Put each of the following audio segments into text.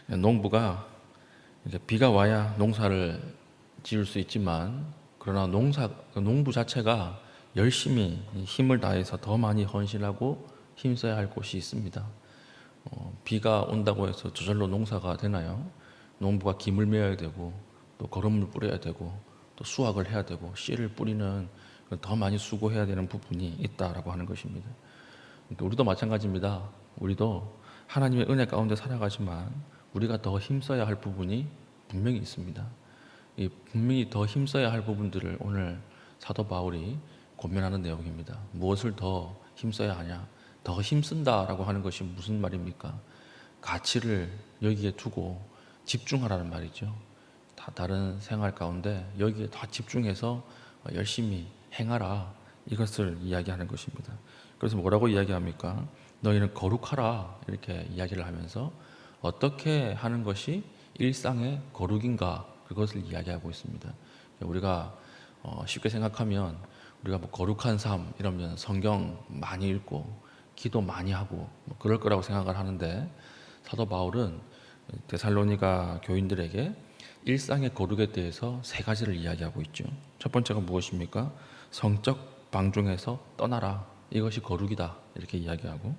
농부가 이제 비가 와야 농사를 지을 수 있지만, 그러나 농부 자체가 열심히 힘을 다해서 더 많이 헌신하고 힘써야 할 곳이 있습니다. 비가 온다고 해서 저절로 농사가 되나요? 농부가 김을 메어야 되고, 또 거름을 뿌려야 되고, 또 수확을 해야 되고, 씨를 뿌리는 더 많이 수고해야 되는 부분이 있다라고 하는 것입니다. 그러니까 우리도 마찬가지입니다. 우리도 하나님의 은혜 가운데 살아가지만 우리가 더 힘써야 할 부분이 분명히 있습니다. 이 분명히 더 힘써야 할 부분들을 오늘 사도 바울이 고민하는 내용입니다. 무엇을 더 힘써야 하냐? 더 힘쓴다라고 하는 것이 무슨 말입니까? 가치를 여기에 두고 집중하라는 말이죠. 다른 생활 가운데 여기에 더 집중해서 열심히 행하라, 이것을 이야기하는 것입니다. 그래서 뭐라고 이야기합니까? 너희는 거룩하라, 이렇게 이야기를 하면서 어떻게 하는 것이 일상의 거룩인가, 그것을 이야기하고 있습니다. 우리가 쉽게 생각하면 우리가 뭐 거룩한 삶 이러면 성경 많이 읽고 기도 많이 하고 뭐 그럴 거라고 생각을 하는데, 사도 바울은 데살로니가 교인들에게 일상의 거룩에 대해서 세 가지를 이야기하고 있죠. 첫 번째가 무엇입니까? 성적 방종에서 떠나라, 이것이 거룩이다, 이렇게 이야기하고,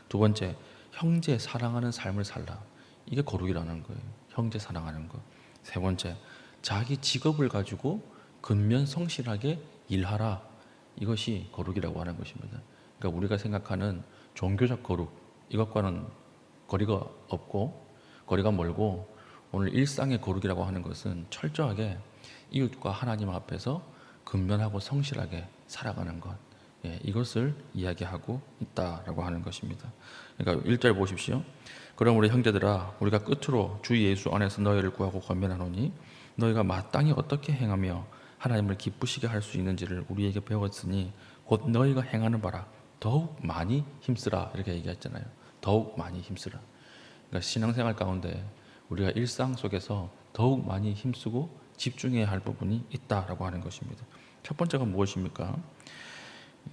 두 번째, 형제 사랑하는 삶을 살라, 이게 거룩이라는 거예요. 형제 사랑하는 것. 세 번째, 자기 직업을 가지고 근면성실하게 일하라, 이것이 거룩이라고 하는 것입니다. 그러니까 우리가 생각하는 종교적 거룩, 이것과는 거리가 없고 거리가 멀고, 오늘 일상의 거룩이라고 하는 것은 철저하게 이웃과 하나님 앞에서 근면하고 성실하게 살아가는 것, 이것을 이야기하고 있다라고 하는 것입니다. 그러니까 1절 보십시오. 그럼 우리 형제들아, 우리가 끝으로 주 예수 안에서 너희를 구하고 권면하노니 너희가 마땅히 어떻게 행하며 하나님을 기쁘시게 할 수 있는지를 우리에게 배웠으니 곧 너희가 행하는 바라 더욱 많이 힘쓰라, 이렇게 얘기했잖아요. 더욱 많이 힘쓰라. 그러니까 신앙생활 가운데 우리가 일상 속에서 더욱 많이 힘쓰고 집중해야 할 부분이 있다라고 하는 것입니다. 첫 번째가 무엇입니까?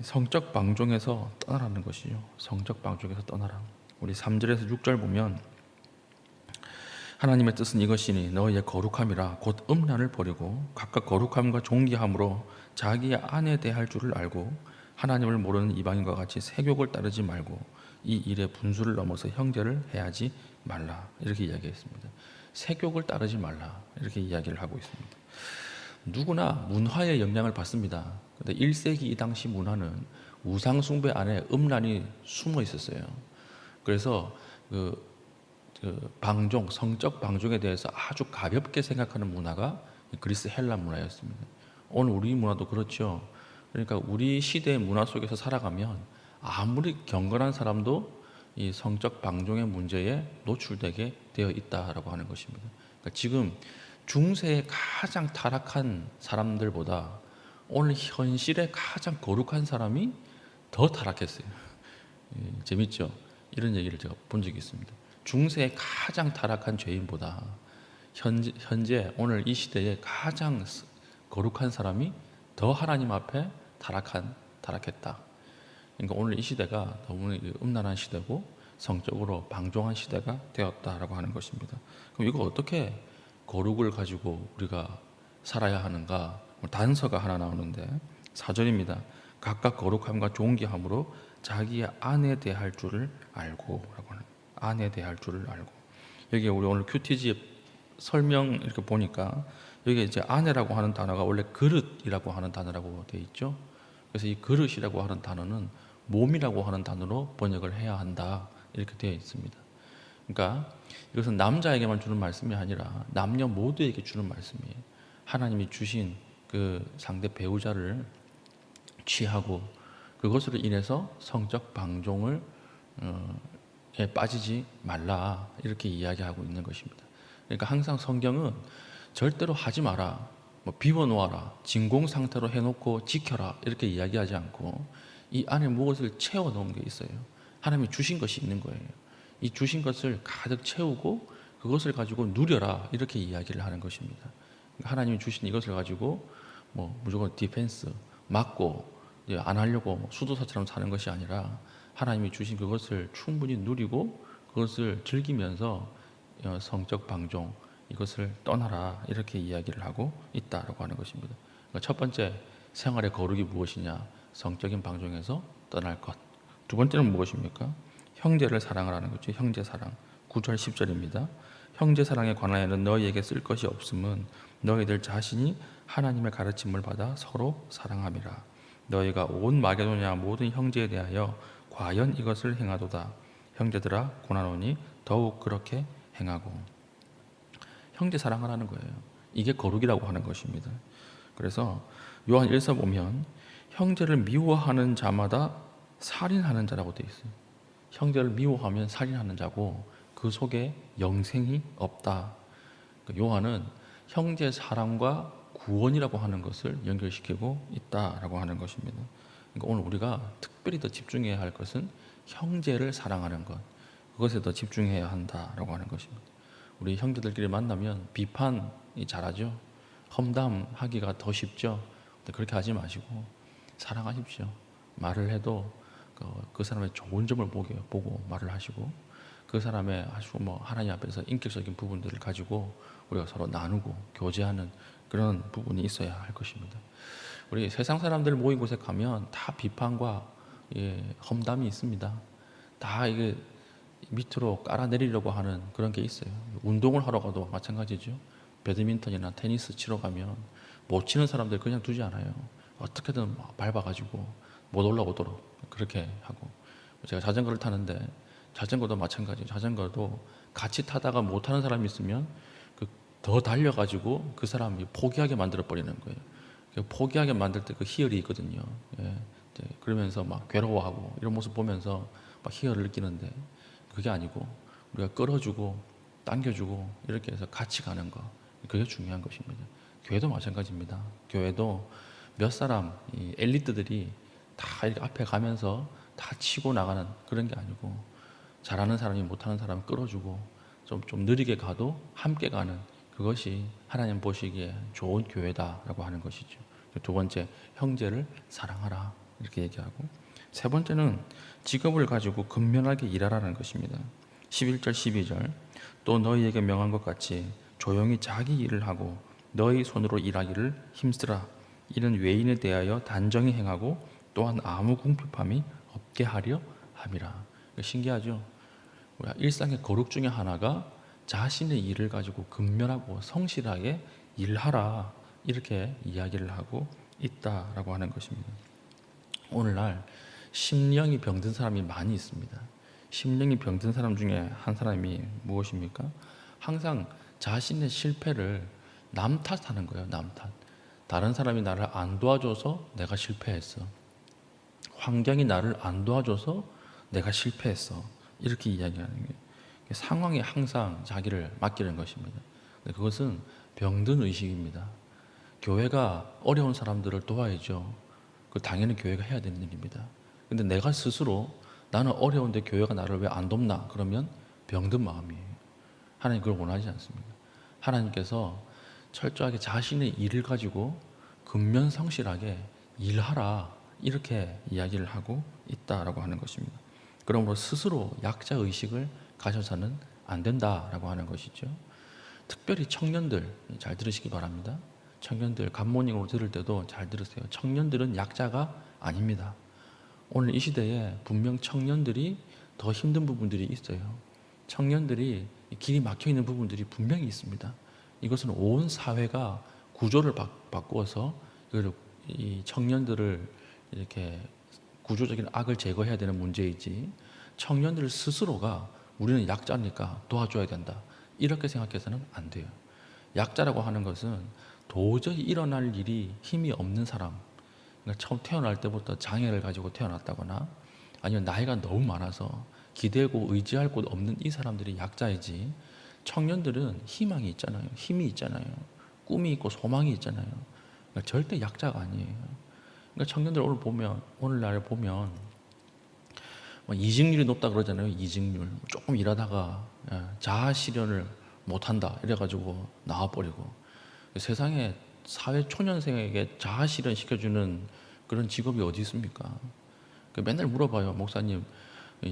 성적 방종에서 떠나라는 것이죠. 성적 방종에서 떠나라. 우리 3절에서 6절 보면 하나님의 뜻은 이것이니 너희의 거룩함이라 곧 음란을 버리고 각각 거룩함과 존귀함으로 자기의 아내 대할 줄을 알고 하나님을 모르는 이방인과 같이 세욕을 따르지 말고 이 일에 분수를 넘어서 형제를 해하지 말라, 이렇게 이야기했습니다. 세욕을 따르지 말라, 이렇게 이야기를 하고 있습니다. 누구나 문화의 영향을 받습니다. 근데 1세기 이 당시 문화는 우상 숭배 안에 음란이 숨어 있었어요. 그래서 방종, 성적 방종에 대해서 아주 가볍게 생각하는 문화가 그리스 헬라 문화였습니다. 오늘 우리 문화도 그렇죠. 그러니까 우리 시대의 문화 속에서 살아가면 아무리 경건한 사람도 이 성적 방종의 문제에 노출되게 되어 있다라고 하는 것입니다. 그러니까 지금 중세의 가장 타락한 사람들보다 오늘 현실의 가장 거룩한 사람이 더 타락했어요. 재밌죠? 이런 얘기를 제가 본 적이 있습니다. 중세의 가장 타락한 죄인보다 현재 오늘 이 시대에 가장 거룩한 사람이 더 하나님 앞에 타락했다. 그러니까 오늘 이 시대가 너무 음란한 시대고 성적으로 방종한 시대가 되었다라고 하는 것입니다. 그럼 이거 어떻게 거룩을 가지고 우리가 살아야 하는가? 단서가 하나 나오는데 4절입니다. 각각 거룩함과 존귀함으로 자기의 아내 대할 줄을 알고, 라고 하는, 아내 대할 줄을 알고. 여기 우리 오늘 큐티지 설명 이렇게 보니까 여기 이제 아내라고 하는 단어가 원래 그릇이라고 하는 단어라고 되어 있죠. 그래서 이 그릇이라고 하는 단어는 몸이라고 하는 단어로 번역을 해야 한다, 이렇게 되어 있습니다. 그러니까 이것은 남자에게만 주는 말씀이 아니라 남녀 모두에게 주는 말씀이에요. 하나님이 주신 그 상대 배우자를 취하고 그것으로 인해서 성적 방종을 빠지지 말라, 이렇게 이야기하고 있는 것입니다. 그러니까 항상 성경은 절대로 하지 마라, 뭐 비워놓아라, 진공 상태로 해놓고 지켜라, 이렇게 이야기하지 않고 이 안에 무엇을 채워놓은 게 있어요. 하나님이 주신 것이 있는 거예요. 이 주신 것을 가득 채우고 그것을 가지고 누려라, 이렇게 이야기를 하는 것입니다. 그러니까 하나님이 주신 이것을 가지고 뭐 무조건 디펜스, 막고 안 하려고 수도사처럼 사는 것이 아니라 하나님이 주신 그것을 충분히 누리고 그것을 즐기면서 성적 방종 이것을 떠나라 이렇게 이야기를 하고 있다라고 하는 것입니다. 그러니까 첫 번째 생활의 거룩이 무엇이냐? 성적인 방종에서 떠날 것. 두 번째는 무엇입니까? 형제를 사랑하라는 거죠. 형제 사랑. 9절 10절입니다. 형제 사랑에 관하여는 너희에게 쓸 것이 없음은 너희들 자신이 하나님의 가르침을 받아 서로 사랑함이라. 너희가 온 마게도냐 모든 형제에 대하여 과연 이것을 행하도다. 형제들아 고나노니 더욱 그렇게 행하고. 형제 사랑하라는 거예요. 이게 거룩이라고 하는 것입니다. 그래서 요한 1서 보면 형제를 미워하는 자마다 살인하는 자라고 되어 있어요. 형제를 미워하면 살인하는 자고 그 속에 영생이 없다. 요한은 형제 사랑과 구원이라고 하는 것을 연결시키고 있다라고 하는 것입니다. 그러니까 오늘 우리가 특별히 더 집중해야 할 것은 형제를 사랑하는 것, 그것에 더 집중해야 한다라고 하는 것입니다. 우리 형제들끼리 만나면 비판이 잘하죠. 험담하기가 더 쉽죠. 그렇게 하지 마시고 사랑하십시오. 말을 해도 그 사람의 좋은 점을 보고 말을 하시고 그 사람의 아주 하나님 앞에서 인격적인 부분들을 가지고 우리가 서로 나누고 교제하는 그런 부분이 있어야 할 것입니다. 우리 세상 사람들 모인 곳에 가면 다 비판과 험담이 있습니다. 다 이게 밑으로 깔아내리려고 하는 그런 게 있어요. 운동을 하러 가도 마찬가지죠. 배드민턴이나 테니스 치러 가면 못 치는 사람들 그냥 두지 않아요. 어떻게든 밟아가지고 못 올라오도록 그렇게 하고. 제가 자전거를 타는데 자전거도 마찬가지예요. 자전거도 같이 타다가 못하는 사람이 있으면 더 달려가지고 그 사람이 포기하게 만들어 버리는 거예요. 포기하게 만들 때 그 희열이 있거든요. 그러면서 막 괴로워하고 이런 모습 보면서 막 희열을 느끼는데 그게 아니고 우리가 끌어주고 당겨주고 이렇게 해서 같이 가는 거, 그게 중요한 것입니다. 교회도 마찬가지입니다. 교회도 몇 사람 엘리트들이 다 이렇게 앞에 가면서 다 치고 나가는 그런 게 아니고 잘하는 사람이 못하는 사람 끌어주고 좀 느리게 가도 함께 가는 그것이 하나님 보시기에 좋은 교회다라고 하는 것이죠. 두 번째, 형제를 사랑하라 이렇게 얘기하고, 세 번째는 직업을 가지고 근면하게 일하라는 것입니다. 11절 12절 또 너희에게 명한 것 같이 조용히 자기 일을 하고 너희 손으로 일하기를 힘쓰라. 이는 외인에 대하여 단정히 행하고 또한 아무 궁핍함이 없게 하려 함이라. 신기하죠? 일상의 거룩 중에 하나가 자신의 일을 가지고 근면하고 성실하게 일하라 이렇게 이야기를 하고 있다라고 하는 것입니다. 오늘날 심령이 병든 사람이 많이 있습니다. 심령이 병든 사람 중에 한 사람이 무엇입니까? 항상 자신의 실패를 남 탓하는 거예요. 남 탓. 다른 사람이 나를 안 도와줘서 내가 실패했어. 환경이 나를 안 도와줘서 내가 실패했어. 이렇게 이야기하는 거예요. 상황에 항상 자기를 맡기는 것입니다. 그것은 병든 의식입니다. 교회가 어려운 사람들을 도와야죠. 그 당연히 교회가 해야 되는 일입니다. 근데 내가 스스로 나는 어려운데 교회가 나를 왜 안 돕나? 그러면 병든 마음이에요. 하나님 그걸 원하지 않습니다. 하나님께서 철저하게 자신의 일을 가지고 근면성실하게 일하라 이렇게 이야기를 하고 있다라고 하는 것입니다. 그러므로 스스로 약자 의식을 가져서는 안 된다라고 하는 것이죠. 특별히 청년들 잘 들으시기 바랍니다. 청년들 갓모닝으로 들을 때도 잘 들으세요. 청년들은 약자가 아닙니다. 오늘 이 시대에 분명 청년들이 더 힘든 부분들이 있어요. 청년들이 길이 막혀 있는 부분들이 분명히 있습니다. 이것은 온 사회가 구조를 바꾸어서 이 청년들을 이렇게 구조적인 악을 제거해야 되는 문제이지, 청년들 스스로가 우리는 약자니까 도와줘야 된다 이렇게 생각해서는 안 돼요. 약자라고 하는 것은 도저히 일어날 일이 힘이 없는 사람, 그러니까 처음 태어날 때부터 장애를 가지고 태어났다거나 아니면 나이가 너무 많아서 기대고 의지할 곳 없는 이 사람들이 약자이지, 청년들은 희망이 있잖아요. 힘이 있잖아요. 꿈이 있고 소망이 있잖아요. 그러니까 절대 약자가 아니에요. 그러니까 청년들 오늘날 보면 이직률이 높다 그러잖아요. 이직률. 조금 일하다가 자아 실현을 못한다 이래가지고 나와버리고, 세상에 사회 초년생에게 자아 실현 시켜주는 그런 직업이 어디 있습니까? 맨날 물어봐요. 목사님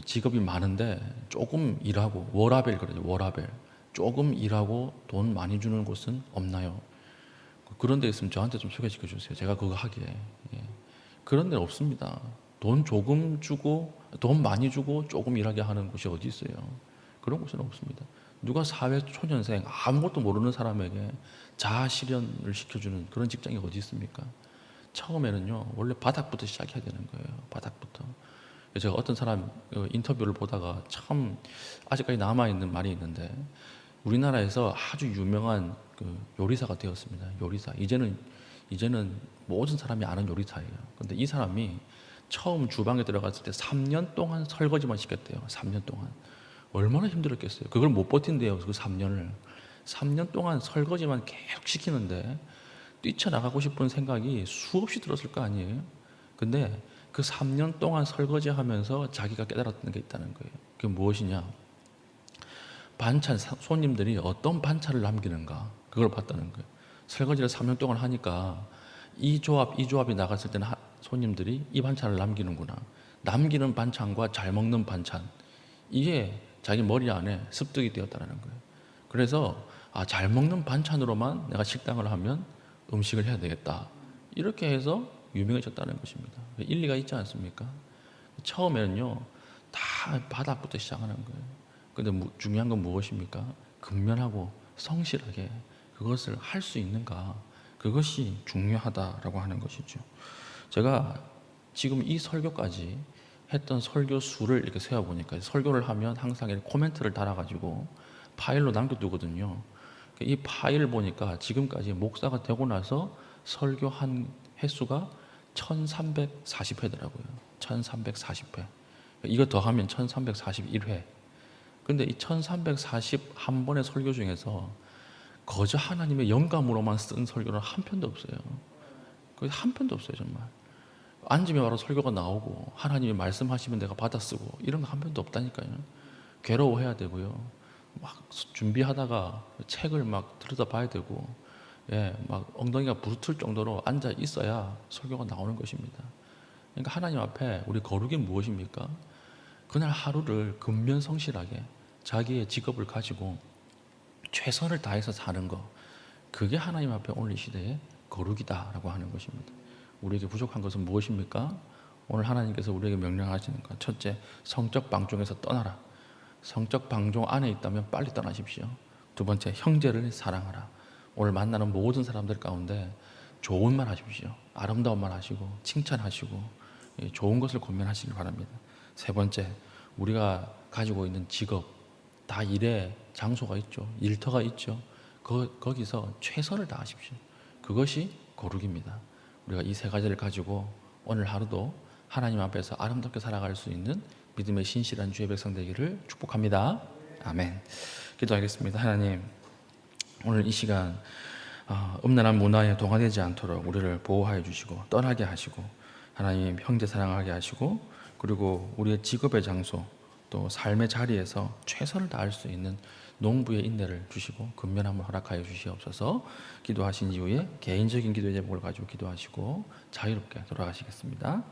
직업이 많은데 조금 일하고 워라벨 그러죠. 워라벨. 조금 일하고 돈 많이 주는 곳은 없나요? 그런 데 있으면 저한테 좀 소개시켜 주세요. 제가 그거 하기에. 예. 그런 데는 없습니다. 돈 조금 주고 돈 많이 주고 조금 일하게 하는 곳이 어디 있어요? 그런 곳은 없습니다. 누가 사회 초년생 아무것도 모르는 사람에게 자아 실현을 시켜주는 그런 직장이 어디 있습니까? 처음에는요, 원래 바닥부터 시작해야 되는 거예요. 바닥부터. 제가 어떤 사람 인터뷰를 보다가 참 아직까지 남아있는 말이 있는데, 우리나라에서 아주 유명한 그 요리사가 되었습니다. 요리사. 이제는 모든 사람이 아는 요리사예요. 근데 이 사람이 처음 주방에 들어갔을 때 3년 동안 설거지만 시켰대요. 3년 동안. 얼마나 힘들었겠어요. 그걸 못 버틴대요. 그 3년을. 3년 동안 설거지만 계속 시키는데 뛰쳐나가고 싶은 생각이 수없이 들었을 거 아니에요. 근데 그 3년 동안 설거지 하면서 자기가 깨달았던 게 있다는 거예요. 그게 무엇이냐? 반찬, 손님들이 어떤 반찬을 남기는가, 그걸 봤다는 거예요. 설거지를 3년 동안 하니까 이 조합이 나갔을 때는 손님들이 이 반찬을 남기는구나. 남기는 반찬과 잘 먹는 반찬, 이게 자기 머리 안에 습득이 되었다는 거예요. 그래서 잘 먹는 반찬으로만 내가 식당을 하면 음식을 해야 되겠다. 이렇게 해서 유명해졌다는 것입니다. 일리가 있지 않습니까? 처음에는요, 다 바닥부터 시작하는 거예요. 근데 중요한 건 무엇입니까? 근면하고 성실하게 그것을 할 수 있는가, 그것이 중요하다라고 하는 것이죠. 제가 지금 이 설교까지 했던 설교 수를 이렇게 세어보니까, 설교를 하면 항상 이렇게 코멘트를 달아가지고 파일로 남겨두거든요. 이 파일을 보니까 지금까지 목사가 되고 나서 설교한 횟수가 1340회더라고요. 1340회. 이거 더하면 1341회. 근데 이 1341번의 설교 중에서 거저 하나님의 영감으로만 쓴 설교는 한 편도 없어요. 거의 한 편도 없어요, 정말. 앉으면 바로 설교가 나오고 하나님이 말씀하시면 내가 받아 쓰고 이런 거 한 편도 없다니까요. 괴로워해야 되고요. 막 준비하다가 책을 막 들여다봐야 되고, 막 엉덩이가 부르틀 정도로 앉아 있어야 설교가 나오는 것입니다. 그러니까 하나님 앞에 우리 거룩이 무엇입니까? 그날 하루를 근면성실하게 자기의 직업을 가지고 최선을 다해서 사는 것, 그게 하나님 앞에 오늘 이 시대의 거룩이다라고 하는 것입니다. 우리에게 부족한 것은 무엇입니까? 오늘 하나님께서 우리에게 명령하시는 것, 첫째, 성적 방종에서 떠나라. 성적 방종 안에 있다면 빨리 떠나십시오. 두 번째, 형제를 사랑하라. 오늘 만나는 모든 사람들 가운데 좋은 말 하십시오. 아름다운 말 하시고 칭찬하시고 좋은 것을 권면하시기 바랍니다. 세 번째, 우리가 가지고 있는 직업, 다 일의 장소가 있죠. 일터가 있죠. 거기서 최선을 다하십시오. 그것이 거룩입니다. 우리가 이 세 가지를 가지고 오늘 하루도 하나님 앞에서 아름답게 살아갈 수 있는 믿음의 신실한 주의 백성 되기를 축복합니다. 아멘. 기도하겠습니다. 하나님, 오늘 이 시간 음란한 문화에 동화되지 않도록 우리를 보호하여 주시고 떠나게 하시고, 하나님 형제 사랑하게 하시고, 그리고 우리의 직업의 장소 또 삶의 자리에서 최선을 다할 수 있는 농부의 인내를 주시고 근면함을 허락하여 주시옵소서. 기도하신 이후에 개인적인 기도의 제목을 가지고 기도하시고 자유롭게 돌아가시겠습니다.